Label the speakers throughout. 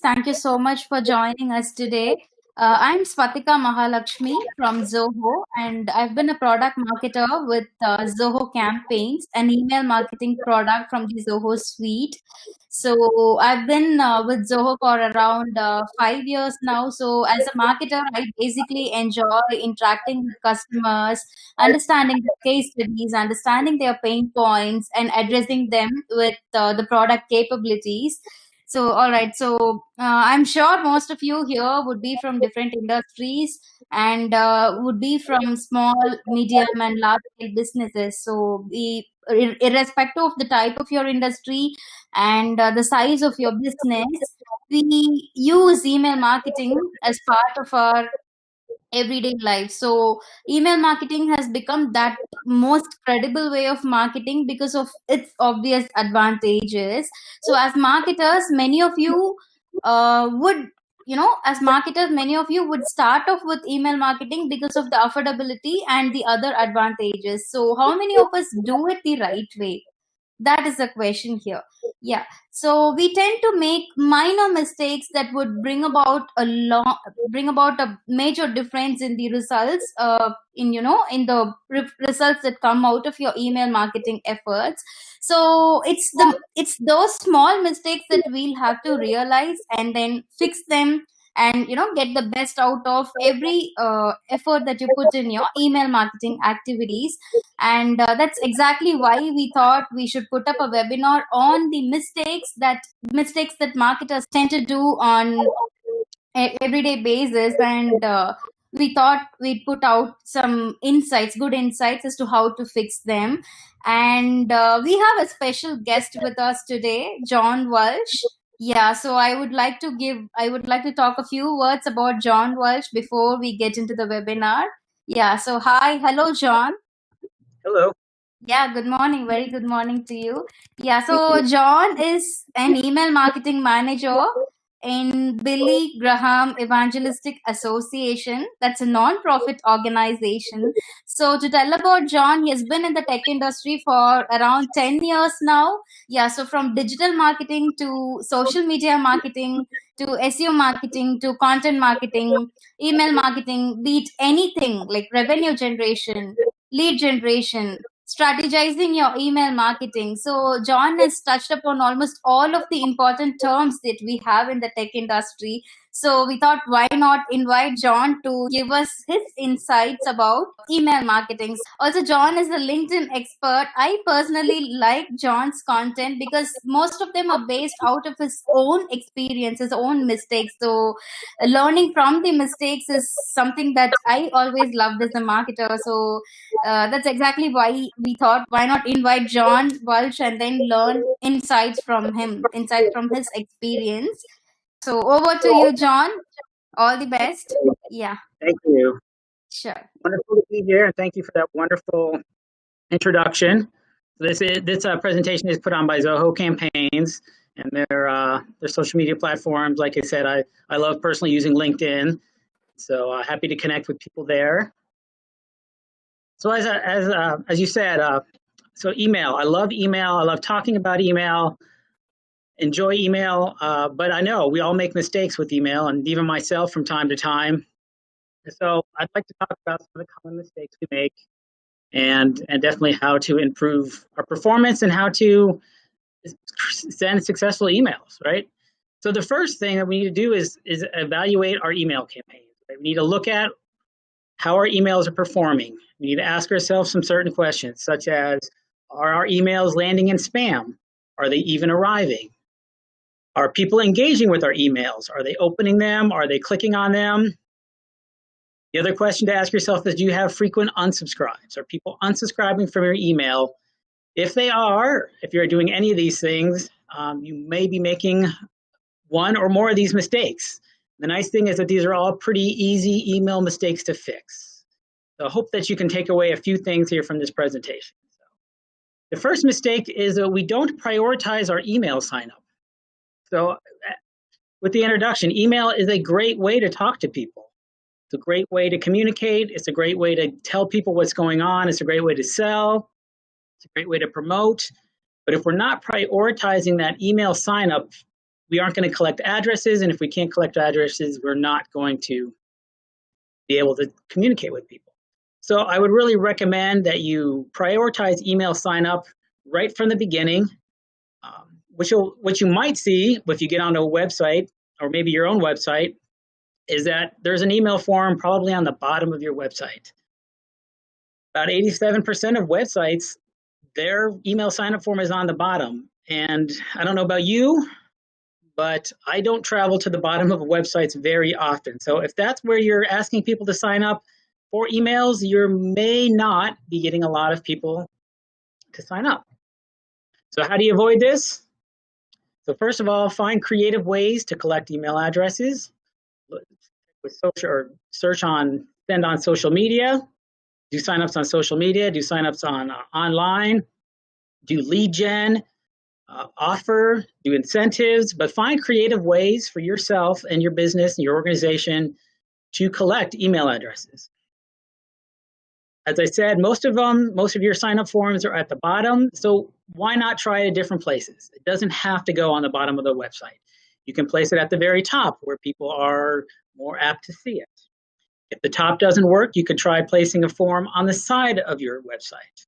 Speaker 1: Thank you so much for joining us today. I'm Swatika Mahalakshmi from Zoho, and I've been a product marketer with Zoho Campaigns, an email marketing product from the Zoho suite. So I've been with Zoho for around 5 years now. So as a marketer, I basically enjoy interacting with customers, understanding the case studies, understanding their pain points, and addressing them with the product capabilities. So, all right. So, I'm sure most of you here would be from different industries and would be from small, medium, and large scale businesses. So, irrespective of the type of your industry and the size of your business, we use email marketing as part of our everyday life. So email marketing has become that most credible way of marketing because of its obvious advantages. So as marketers, many of you would as marketers, many of you would start off with email marketing because of the affordability and the other advantages. So how many of us do it the right way? That is the question here. Yeah. So we tend to make minor mistakes that would bring about a major difference in the results, in the results that come out of your email marketing efforts. So it's those small mistakes that we'll have to realize and then fix them, and get the best out of every effort that you put in your email marketing activities. And that's exactly why we thought we should put up a webinar on the mistakes that marketers tend to do on everyday basis. And we thought we'd put out some good insights as to how to fix them. And we have a special guest with us today, John Walsh. Yeah, so I would like to talk a few words about John Walsh before we get into the webinar. Yeah, so hello, John.
Speaker 2: Hello.
Speaker 1: Yeah, good morning. Very good morning to you. Yeah, so John is an email marketing manager in Billy Graham Evangelistic Association. That's a non-profit organization. So to tell about John, he has been in the tech industry for around 10 years now. Yeah, so from digital marketing to social media marketing to SEO marketing to content marketing, email marketing, be it anything like revenue generation, lead generation, strategizing your email marketing. So John has touched upon almost all of the important terms that we have in the tech industry. So we thought, why not invite John to give us his insights about email marketing. Also, John is a LinkedIn expert. I personally like John's content because most of them are based out of his own experience, his own mistakes. So learning from the mistakes is something that I always loved as a marketer. So that's exactly why we thought, why not invite John Walsh and then learn insights from his experience. So over to you, John. All the best. Yeah.
Speaker 2: Thank you.
Speaker 1: Sure.
Speaker 2: Wonderful to be here, and thank you for that wonderful introduction. This presentation is put on by Zoho Campaigns and their social media platforms. Like I said, I love personally using LinkedIn, so happy to connect with people there. So as you said, so email. I love email. I love talking about email. Enjoy email, but I know we all make mistakes with email, and even myself from time to time. So I'd like to talk about some of the common mistakes we make, and definitely how to improve our performance and how to send successful emails, right? So the first thing that we need to do is evaluate our email campaigns. Right? We need to look at how our emails are performing. We need to ask ourselves some certain questions, such as, are our emails landing in spam? Are they even arriving? Are people engaging with our emails? Are they opening them? Are they clicking on them? The other question to ask yourself is, do you have frequent unsubscribes? Are people unsubscribing from your email? If they are, if you're doing any of these things, you may be making one or more of these mistakes. The nice thing is that these are all pretty easy email mistakes to fix. So I hope that you can take away a few things here from this presentation. The first mistake is that we don't prioritize our email sign up. So with the introduction, email is a great way to talk to people. It's a great way to communicate. It's a great way to tell people what's going on. It's a great way to sell. It's a great way to promote. But if we're not prioritizing that email sign up we aren't going to collect addresses, and if we can't collect addresses, we're not going to be able to communicate with people. So I would really recommend that you prioritize email sign up right from the beginning. What you might see if you get onto a website, or maybe your own website, is that there's an email form probably on the bottom of your website. About 87% of websites, their email sign up form is on the bottom. And I don't know about you, but I don't travel to the bottom of websites very often. So if that's where you're asking people to sign up for emails, you may not be getting a lot of people to sign up. So how do you avoid this? So first of all, find creative ways to collect email addresses. With social, or search on, send on social media, do signups on social media, do signups on online, do lead gen, offer, do incentives, but find creative ways for yourself and your business and your organization to collect email addresses. As I said, most of your sign-up forms are at the bottom, so why not try it at different places? It doesn't have to go on the bottom of the website. You can place it at the very top where people are more apt to see it. If the top doesn't work, you could try placing a form on the side of your website.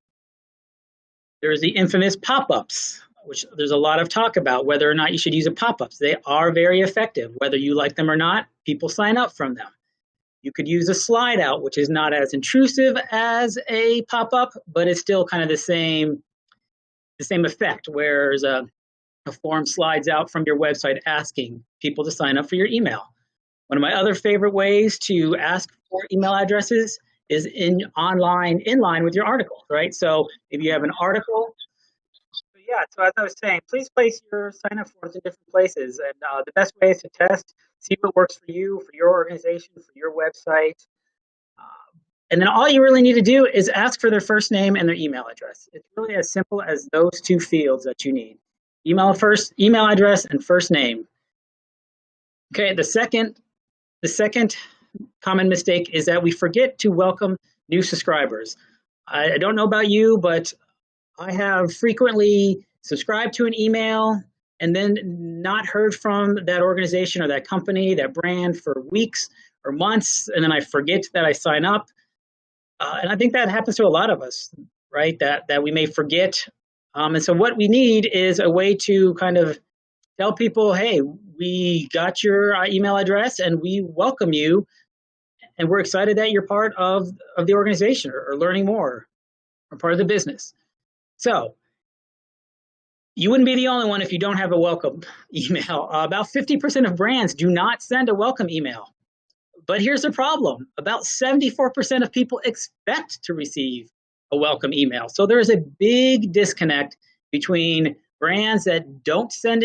Speaker 2: There's the infamous pop-ups, which there's a lot of talk about whether or not you should use a pop-ups. They are very effective. Whether you like them or not, people sign up from them. You could use a slide out, which is not as intrusive as a pop-up, but it's still kind of the same effect, whereas a form slides out from your website asking people to sign up for your email. One of my other favorite ways to ask for email addresses is in line with your article, right? So if you have an article, so as I was saying, please place your sign-up forms in different places. And the best way is to test, see what works for you, for your organization, for your website. And then all you really need to do is ask for their first name and their email address. It's really as simple as those two fields that you need. Email address and first name. Okay, the second common mistake is that we forget to welcome new subscribers. I don't know about you, but I have frequently subscribed to an email and then not heard from that organization or that company, that brand for weeks or months, and then I forget that I sign up. And I think that happens to a lot of us, right? That we may forget. And so what we need is a way to kind of tell people, hey, we got your email address and we welcome you. And we're excited that you're part of the organization or learning more or part of the business. So you wouldn't be the only one if you don't have a welcome email. About 50% of brands do not send a welcome email. But here's the problem. About 74% of people expect to receive a welcome email. So there is a big disconnect between brands that don't send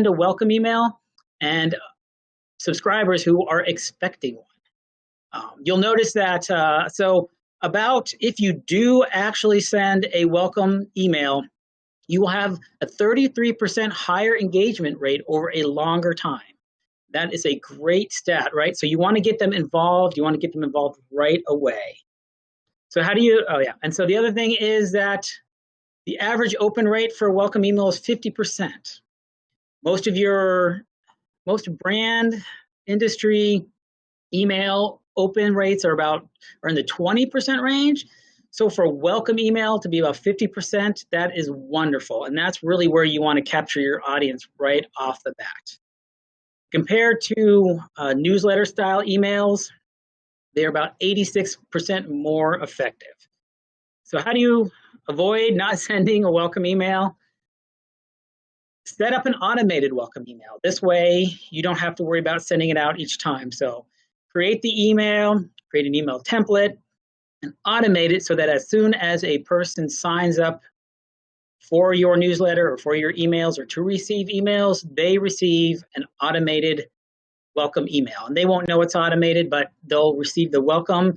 Speaker 2: a welcome email and subscribers who are expecting one. You'll notice that if you do actually send a welcome email, you will have a 33% higher engagement rate over a longer time. That is a great stat, right? So you want to get them involved. You want to get them involved right away. So and so the other thing is that the average open rate for a welcome email is 50%. Most brand industry email open rates are in the 20% range. So for a welcome email to be about 50%, that is wonderful. And that's really where you want to capture your audience right off the bat. Compared to newsletter style emails, they're about 86% more effective. So how do you avoid not sending a welcome email? Set up an automated welcome email. This way, you don't have to worry about sending it out each time. So create the email, create an email template, and automate it so that as soon as a person signs up for your newsletter or for your emails or to receive emails, they receive an automated welcome email. And they won't know it's automated, but they'll receive the welcome.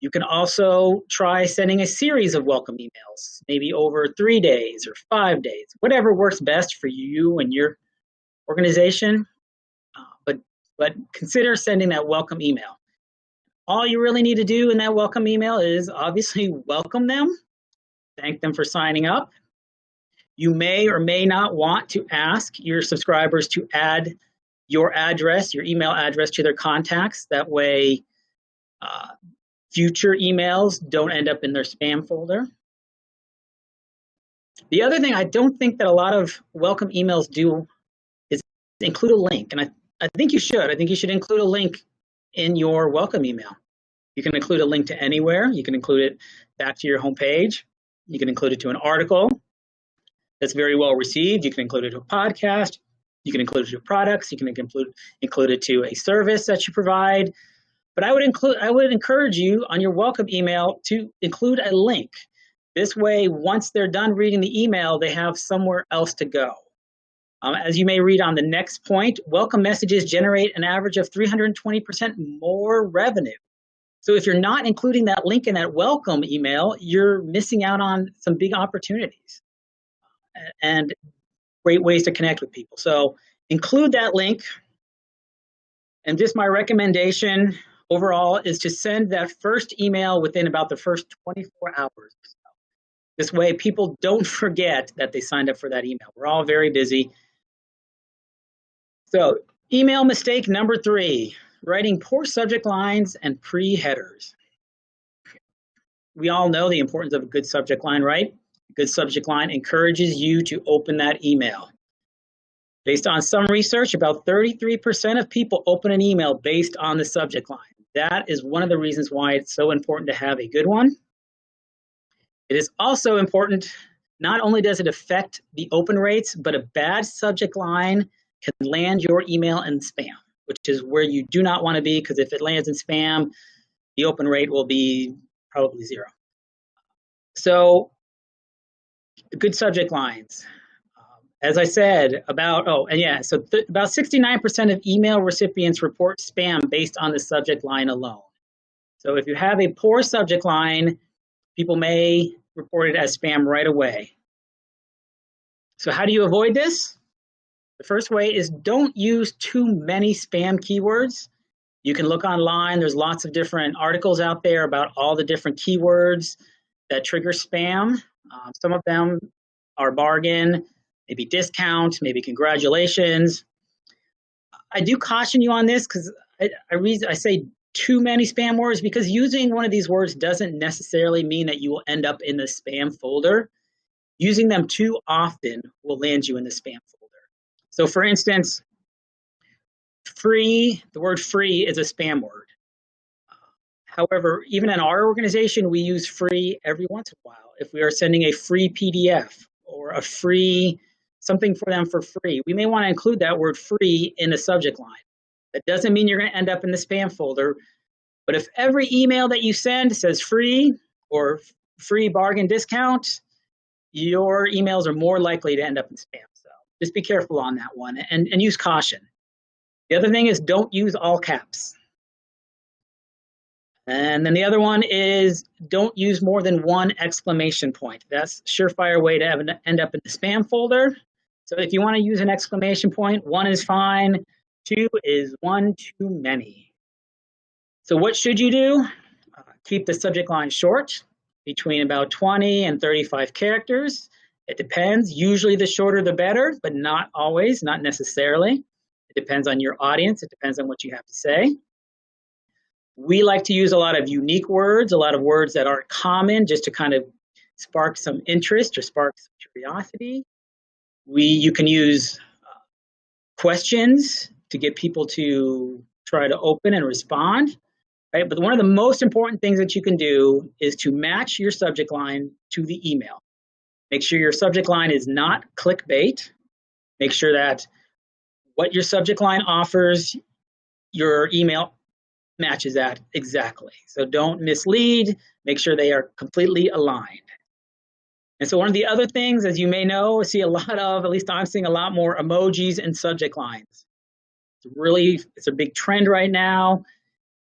Speaker 2: You can also try sending a series of welcome emails, maybe over 3 days or 5 days, whatever works best for you and your organization. But consider sending that welcome email. All you really need to do in that welcome email is obviously welcome them, thank them for signing up. You may or may not want to ask your subscribers to add your address, your email address to their contacts. That way, future emails don't end up in their spam folder. The other thing I don't think that a lot of welcome emails do is include a link. And I think you should. I think you should include a link in your welcome email. You can include a link to anywhere. You can include it back to your homepage. You can include it to an article that's very well received. You can include it to a podcast. You can include it to products. You can include it to a service that you provide. But I would encourage you on your welcome email to include a link. This way, once they're done reading the email, they have somewhere else to go. As you may read on the next point, welcome messages generate an average of 320% more revenue. So if you're not including that link in that welcome email, you're missing out on some big opportunities and great ways to connect with people. So include that link. And just my recommendation overall is to send that first email within about the first 24 hours. This way, people don't forget that they signed up for that email. We're all very busy. So email mistake number 3, writing poor subject lines and pre-headers. We all know the importance of a good subject line, right? A good subject line encourages you to open that email. Based on some research, about 33% of people open an email based on the subject line. That is one of the reasons why it's so important to have a good one. It is also important, not only does it affect the open rates, but a bad subject line can land your email in spam, which is where you do not want to be, because if it lands in spam, the open rate will be probably 0. So good subject lines. As I said, about 69% of email recipients report spam based on the subject line alone. So if you have a poor subject line, people may report it as spam right away. So how do you avoid this? The first way is don't use too many spam keywords. You can look online. There's lots of different articles out there about all the different keywords that trigger spam. Some of them are bargain, maybe discount, maybe congratulations. I do caution you on this because I say too many spam words, because using one of these words doesn't necessarily mean that you will end up in the spam folder. Using them too often will land you in the spam folder. So for instance, free, the word free is a spam word. However, even in our organization, we use free every once in a while. If we are sending a free PDF or a free something for them for free, we may want to include that word free in the subject line. That doesn't mean you're going to end up in the spam folder. But if every email that you send says free or free bargain discount, your emails are more likely to end up in spam. So just be careful on that one and use caution. The other thing is don't use all caps. And then the other one is don't use more than one exclamation point. That's a surefire way to end up in the spam folder. So if you want to use an exclamation point, 1 is fine. 2 is one too many. So what should you do? Keep the subject line short, between about 20 and 35 characters. It depends. Usually the shorter the better, but not always, not necessarily. It depends on your audience. It depends on what you have to say. We like to use a lot of unique words, a lot of words that aren't common, just to kind of spark some interest or spark some curiosity. You can use questions to get people to try to open and respond, right? But one of the most important things that you can do is to match your subject line to the email. Make sure your subject line is not clickbait. Make sure that what your subject line offers, your email matches that exactly. So don't mislead. Make sure they are completely aligned. And so one of the other things, as you may know, see a lot of, at least I'm seeing a lot more emojis and subject lines. It's a big trend right now.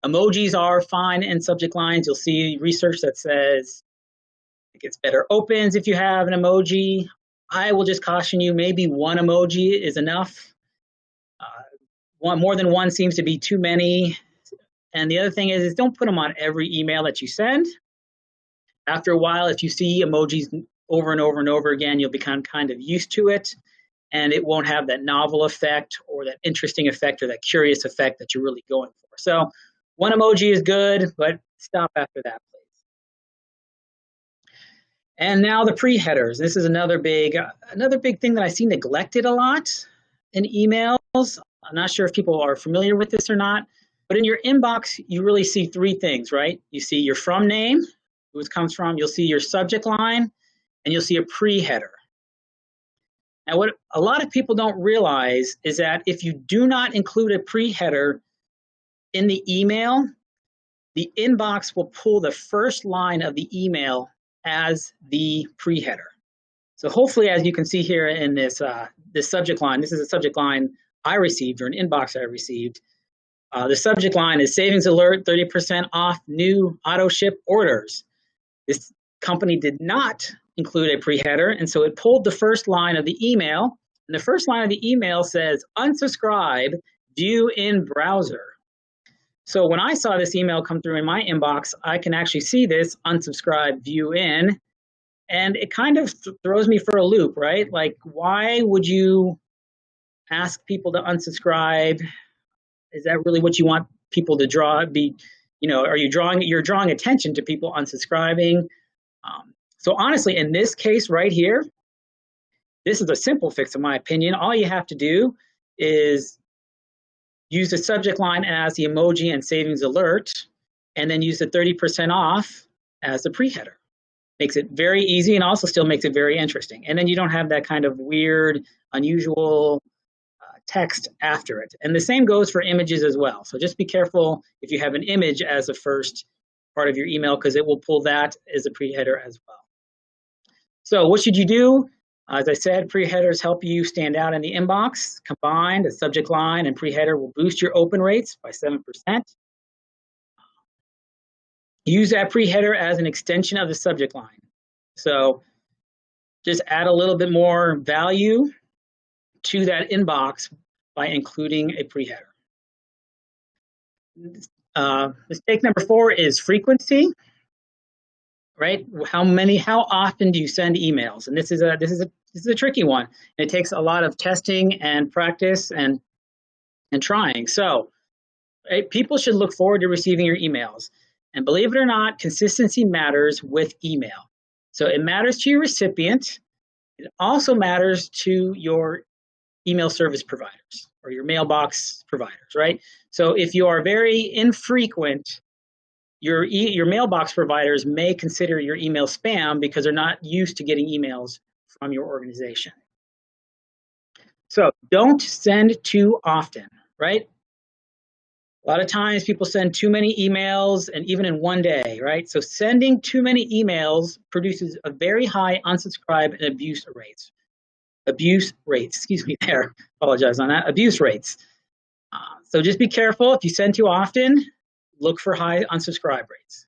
Speaker 2: Emojis are fine in subject lines. You'll see research that says it gets better opens if you have an emoji. I will just caution you, maybe one emoji is enough. More than one seems to be too many. And the other thing is don't put them on every email that you send. After a while, if you see emojis over and over and over again, you'll become kind of used to it, and it won't have that novel effect or that interesting effect or that curious effect that you're really going for. So one emoji is good, but stop after that, please. And now the pre-headers. This is another big thing that I see neglected a lot in emails. I'm not sure if people are familiar with this or not, but in your inbox, you really see three things, right? You see your from name, who it comes from, you'll see your subject line, and you'll see a pre-header. Now, what a lot of people don't realize is that if you do not include a pre-header in the email, the inbox will pull the first line of the email as the pre-header. So hopefully, as you can see here in this subject line, this is a subject line I received, or an inbox I received. The subject line is savings alert, 30% off new auto ship orders. This company did not include a pre-header, and so it pulled the first line of the email, and the first line of the email says, unsubscribe, view in browser. So when I saw this email come through in my inbox, I can actually see this unsubscribe, view in, and it kind of throws me for a loop, right? Like, why would you ask people to unsubscribe? Is that really what you want people to are you're drawing attention to people unsubscribing? So honestly, in this case right here, this is a simple fix in my opinion. All you have to do is use the subject line as the emoji and savings alert, and then use the 30% off as the pre-header. Makes it very easy and also still makes it very interesting. And then you don't have that kind of weird, unusual text after it. And the same goes for images as well. So just be careful if you have an image as the first part of your email, because it will pull that as a pre-header as well. So what should you do? As I said, pre-headers help you stand out in the inbox. Combined, the subject line and pre-header will boost your open rates by 7%. Use that pre-header as an extension of the subject line. So just add a little bit more value to that inbox by including a pre-header. Mistake number 4 is frequency. Right? How often do you send emails? And this is a tricky one. It takes a lot of testing and practice and trying. So, right, people should look forward to receiving your emails. And believe it or not, consistency matters with email. So it matters to your recipient. It also matters to your email service providers or your mailbox providers, right? So if you are very infrequent, your mailbox providers may consider your email spam because they're not used to getting emails from your organization. So don't send too often, right? A lot of times people send too many emails, and even in one day, right? So sending too many emails produces a very high unsubscribe and abuse rates. Abuse rates, excuse me there, apologize on that, abuse rates. So just be careful. If you send too often, look for high unsubscribe rates.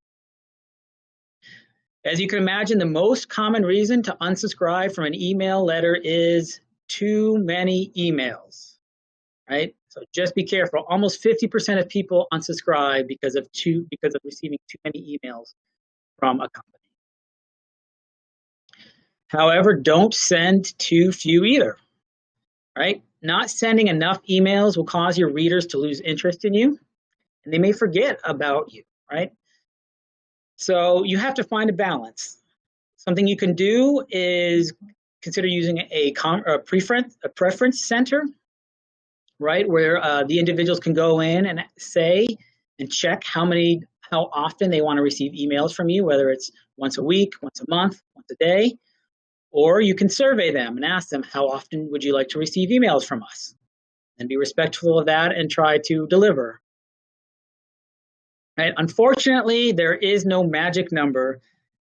Speaker 2: As you can imagine, the most common reason to unsubscribe from an email letter is too many emails, right? So just be careful. Almost 50% of people unsubscribe because of receiving too many emails from a company. However, don't send too few either, right? Not sending enough emails will cause your readers to lose interest in you, and they may forget about you, right? So you have to find a balance. Something you can do is consider using a preference center, right, where the individuals can go in and say and check how often they want to receive emails from you, whether it's once a week, once a month, once a day, or you can survey them and ask them, how often would you like to receive emails from us? And be respectful of that and try to deliver. Right? Unfortunately, there is no magic number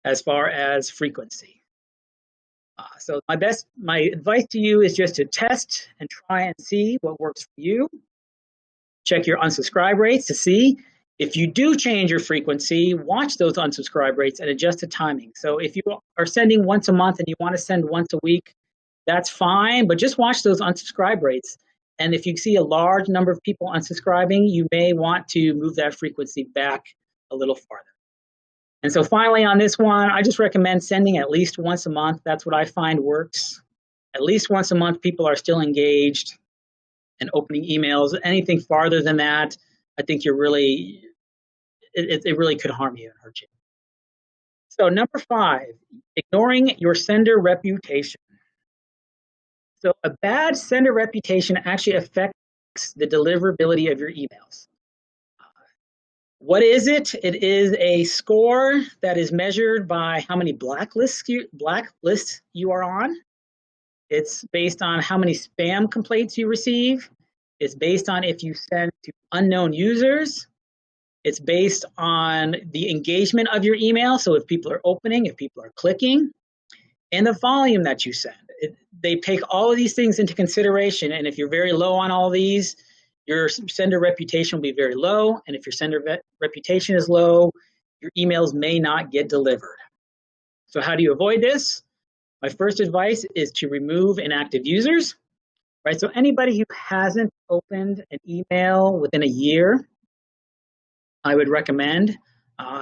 Speaker 2: as far as frequency. So my advice to you is just to test and try and see what works for you. Check your unsubscribe rates to see. If you do change your frequency, watch those unsubscribe rates and adjust the timing. So if you are sending once a month and you want to send once a week, that's fine, but just watch those unsubscribe rates. And if you see a large number of people unsubscribing, you may want to move that frequency back a little farther. And so finally on this one, I just recommend sending at least once a month. That's what I find works. At least once a month, people are still engaged and opening emails. Anything farther than that, I think you're really, it really could harm you and hurt you. So number 5, ignoring your sender reputation. So a bad sender reputation actually affects the deliverability of your emails. What is it? It is a score that is measured by how many blacklists you are on. It's based on how many spam complaints you receive. It's based on if you send to unknown users. It's based on the engagement of your email. So if people are opening, if people are clicking, and the volume that you send. They take all of these things into consideration. And if you're very low on all these, your sender reputation will be very low. And if your sender reputation is low, your emails may not get delivered. So how do you avoid this? My first advice is to remove inactive users, right? So anybody who hasn't opened an email within a year, I would recommend.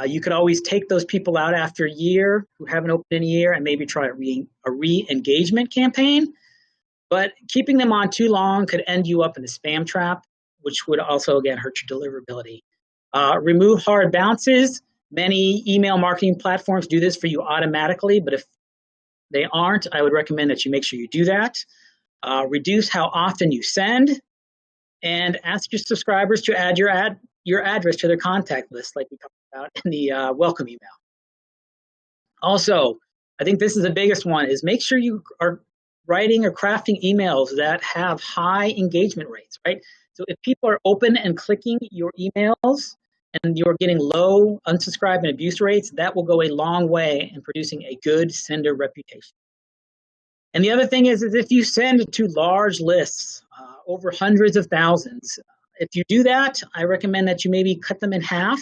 Speaker 2: You could always take those people out after a year who haven't opened in a year and maybe try a re-engagement campaign. But keeping them on too long could end you up in the spam trap, which would also, again, hurt your deliverability. Remove hard bounces. Many email marketing platforms do this for you automatically, but if they aren't, I would recommend that you make sure you do that. Reduce how often you send, and ask your subscribers to add your address to their contact list, like we talked about in the welcome email. Also, I think this is the biggest one, is make sure you are writing or crafting emails that have high engagement rates, right? So if people are open and clicking your emails and you're getting low unsubscribe and abuse rates, that will go a long way in producing a good sender reputation. And the other thing is if you send to large lists, over hundreds of thousands, if you do that, I recommend that you maybe cut them in half,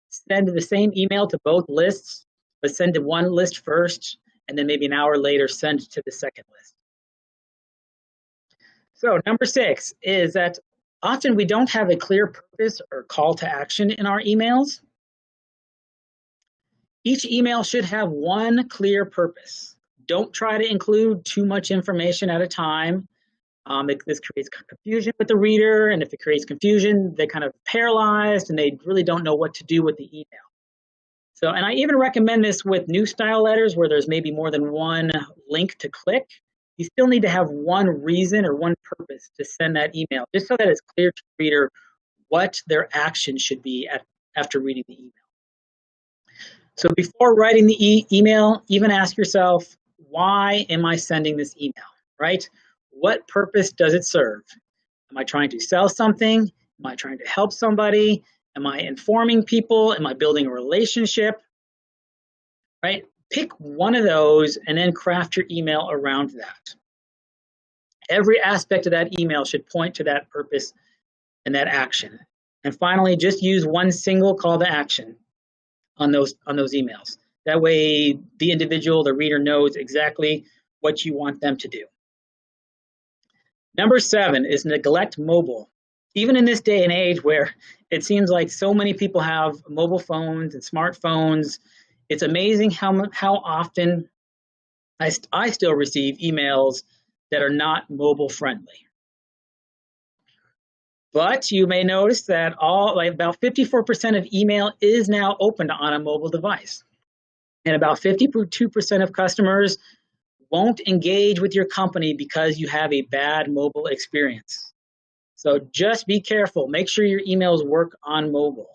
Speaker 2: send the same email to both lists, but send to one list first, and then maybe an hour later, send to the second list. So number 6 is that often we don't have a clear purpose or call to action in our emails. Each email should have one clear purpose. Don't try to include too much information at a time. This creates confusion with the reader, and if it creates confusion, they're kind of paralyzed and they really don't know what to do with the email. So, and I even recommend this with new style letters where there's maybe more than one link to click. You still need to have one reason or one purpose to send that email, just so that it's clear to the reader what their action should be after reading the email. So before writing the email, even ask yourself, why am I sending this email, right? What purpose does it serve? Am I trying to sell something? Am I trying to help somebody? Am I informing people? Am I building a relationship? Right? Pick one of those and then craft your email around that. Every aspect of that email should point to that purpose and that action. And finally, just use one single call to action on those emails. That way, the individual, the reader, knows exactly what you want them to do. Number 7 is neglect mobile. Even in this day and age where it seems like so many people have mobile phones and smartphones, it's amazing how often I still receive emails that are not mobile friendly. But you may notice that about 54% of email is now opened on a mobile device. And about 52% of customers won't engage with your company because you have a bad mobile experience. So just be careful. Make sure your emails work on mobile.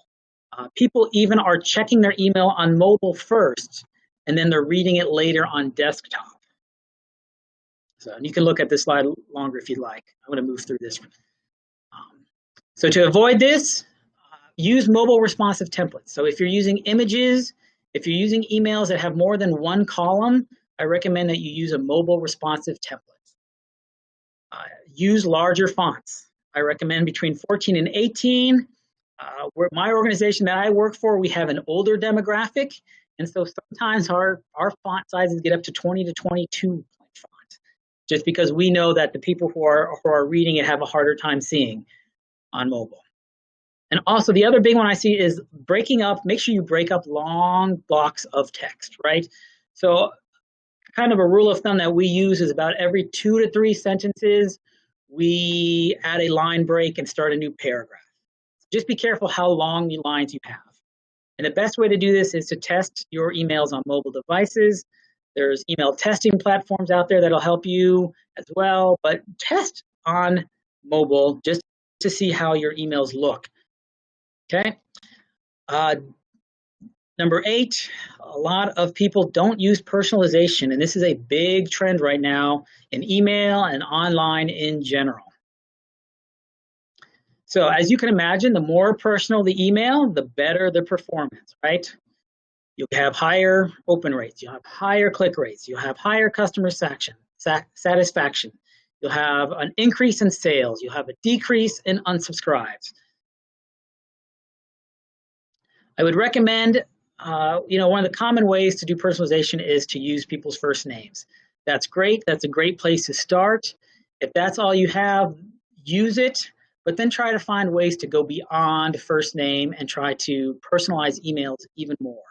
Speaker 2: People even are checking their email on mobile first, and then they're reading it later on desktop. So you can look at this slide longer if you'd like. I'm going to move through this. So to avoid this, use mobile responsive templates. So if you're using images, if you're using emails that have more than one column, I recommend that you use a mobile responsive template. Use larger fonts. I recommend between 14 and 18. Where my organization that I work for, we have an older demographic, and so sometimes our font sizes get up to 20 to 22 point font, just because we know that the people who are reading it have a harder time seeing on mobile. And also the other big one I see is breaking up, make sure you break up long blocks of text, right? So kind of a rule of thumb that we use is about every 2 to 3 sentences, we add a line break and start a new paragraph. Just be careful how long the lines you have. And the best way to do this is to test your emails on mobile devices. There's email testing platforms out there that'll help you as well, but test on mobile just to see how your emails look. Okay. Number 8, a lot of people don't use personalization, and this is a big trend right now in email and online in general. So as you can imagine, the more personal the email, the better the performance, right? You'll have higher open rates, you'll have higher click rates, you'll have higher customer satisfaction, you'll have an increase in sales, you'll have a decrease in unsubscribes. I would recommend, one of the common ways to do personalization is to use people's first names. That's great. That's a great place to start. If that's all you have, use it, but then try to find ways to go beyond first name and try to personalize emails even more.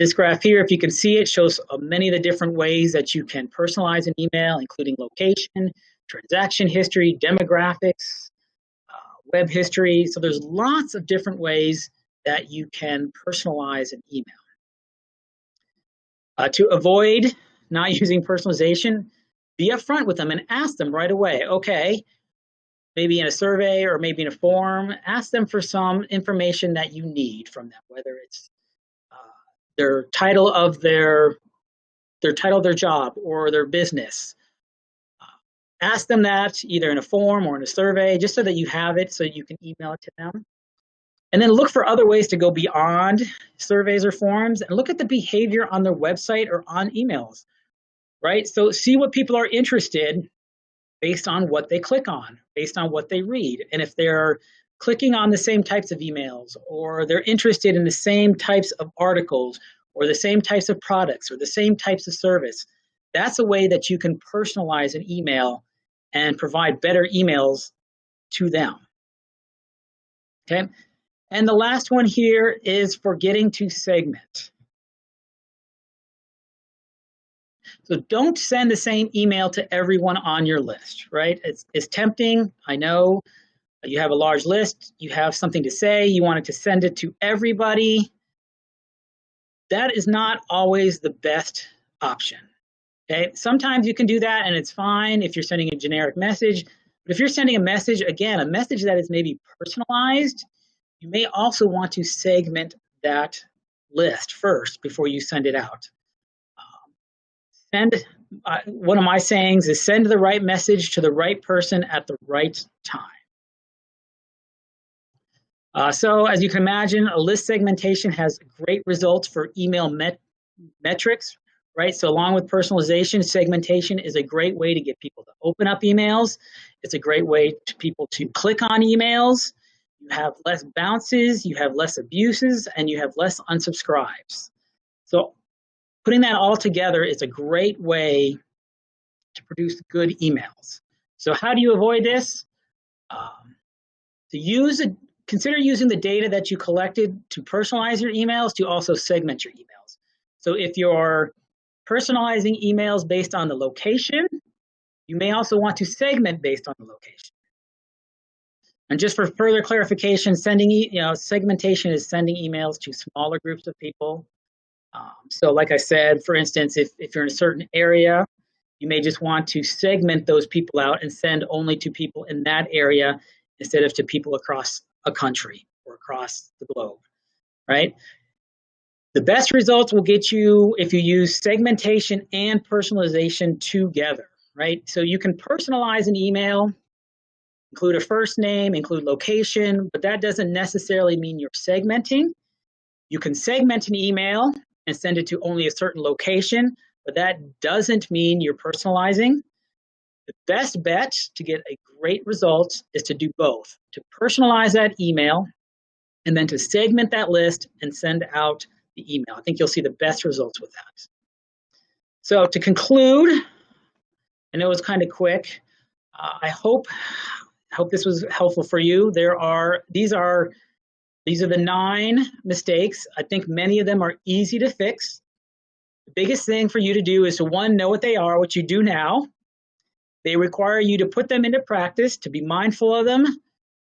Speaker 2: This graph here, if you can see it, shows many of the different ways that you can personalize an email, including location, transaction history, demographics, web history. So there's lots of different ways that you can personalize an email. To avoid not using personalization, be upfront with them and ask them right away. Okay, maybe in a survey or maybe in a form, ask them for some information that you need from them, whether it's their title of their job or their business. Ask them that either in a form or in a survey, just so that you have it so you can email it to them. And then look for other ways to go beyond surveys or forms and look at the behavior on their website or on emails, right? So see what people are interested based on what they click on, based on what they read. And if they're clicking on the same types of emails, or they're interested in the same types of articles, or the same types of products, or the same types of service, that's a way that you can personalize an email and provide better emails to them. Okay. And the last one here is forgetting to segment. So don't send the same email to everyone on your list, right? It's tempting. I know you have a large list, you have something to say, you wanted to send it to everybody. That is not always the best option. Okay, sometimes you can do that and it's fine if you're sending a generic message. But if you're sending a message, again, a message that is maybe personalized, you may also want to segment that list first before you send it out. One of my sayings is send the right message to the right person at the right time. So as you can imagine, a list segmentation has great results for email metrics, right? So along with personalization, segmentation is a great way to get people to open up emails. It's a great way to people to click on emails. You have less bounces, you have less abuses, and you have less unsubscribes. So putting that all together is a great way to produce good emails. So how do you avoid this? Consider using the data that you collected to personalize your emails to also segment your emails. So if you're personalizing emails based on the location, you may also want to segment based on the location. And just for further clarification, segmentation is sending emails to smaller groups of people. So like I said, for instance, if you're in a certain area, you may just want to segment those people out and send only to people in that area instead of to people across a country or across the globe, right? The best results will get you if you use segmentation and personalization together, right? So you can personalize an email, include a first name, include location, but that doesn't necessarily mean you're segmenting. You can segment an email and send it to only a certain location, but that doesn't mean you're personalizing. The best bet to get a great result is to do both, to personalize that email and then to segment that list and send out the email. I think you'll see the best results with that. So to conclude, I know it was kind of quick, I hope hope this was helpful for you. These are the 9 mistakes. I think many of them are easy to fix. The biggest thing for you to do is to, one, know what they are, what you do now. They require you to put them into practice, to be mindful of them,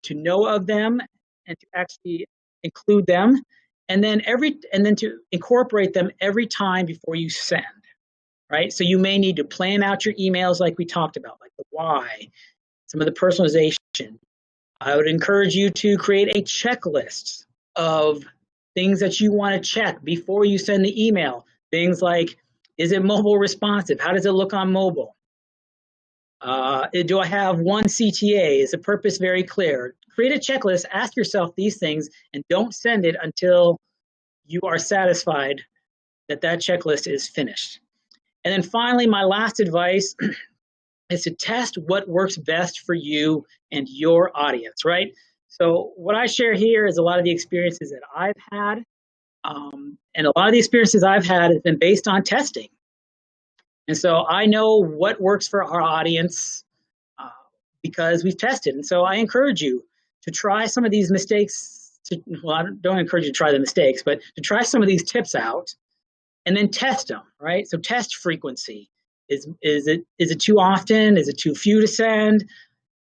Speaker 2: to know of them, and to actually include them, and then to incorporate them every time before you send. Right? So you may need to plan out your emails like we talked about, like the why, some of the personalization. I would encourage you to create a checklist of things that you want to check before you send the email. Things like, is it mobile responsive? How does it look on mobile? Do I have one CTA? Is the purpose very clear? Create a checklist, ask yourself these things, and don't send it until you are satisfied that that checklist is finished. And then finally, my last advice is to test what works best for you and your audience, right? So what I share here is a lot of the experiences that I've had. And a lot of the experiences I've had have been based on testing. And so I know what works for our audience because we've tested. And so I encourage you to try some of these mistakes. I don't encourage you to try the mistakes, but to try some of these tips out and then test them, right? So test frequency. Is it too often? Is it too few to send?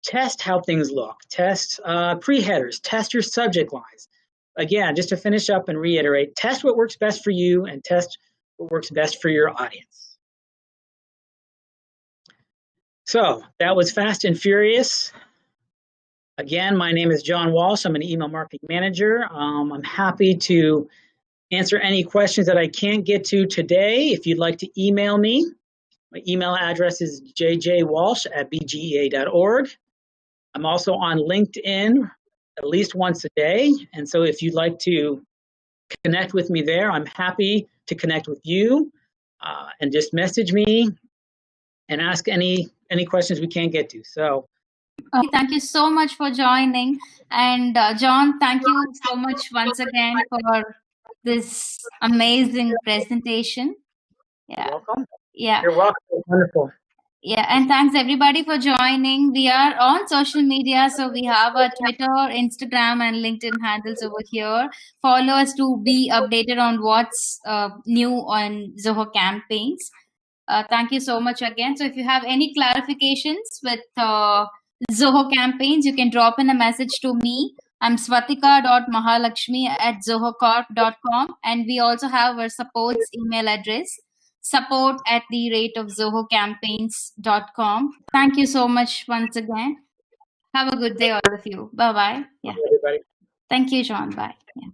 Speaker 2: Test how things look. Test pre-headers. Test your subject lines. Again, just to finish up and reiterate, test what works best for you and test what works best for your audience. So that was fast and furious. Again, my name is John Walsh. I'm an email marketing manager. I'm happy to answer any questions that I can't get to today. If you'd like to email me, my email address is jjwalsh@bgea.org. I'm also on LinkedIn at least once a day. And so if you'd like to connect with me there, I'm happy to connect with you and just message me and ask any questions we can't get to. So
Speaker 1: thank you so much for joining. And John, thank you so much once again for this amazing presentation. Yeah.
Speaker 2: You're welcome.
Speaker 1: Yeah.
Speaker 2: You're welcome. Wonderful.
Speaker 1: Yeah, and thanks everybody for joining. We are on social media, so we have a Twitter, Instagram, and LinkedIn handles over here. Follow us to be updated on what's new on Zoho campaigns. Thank you so much again. So if you have any clarifications with Zoho campaigns, you can drop in a message to me. I'm swatika.mahalakshmi@zohocorp.com, and we also have our support's email address, support@zohocampaigns.com. Thank you so much once again. Have a good day, all of you. Bye-bye. Yeah.
Speaker 2: Everybody.
Speaker 1: Thank you, John. Bye. Yeah.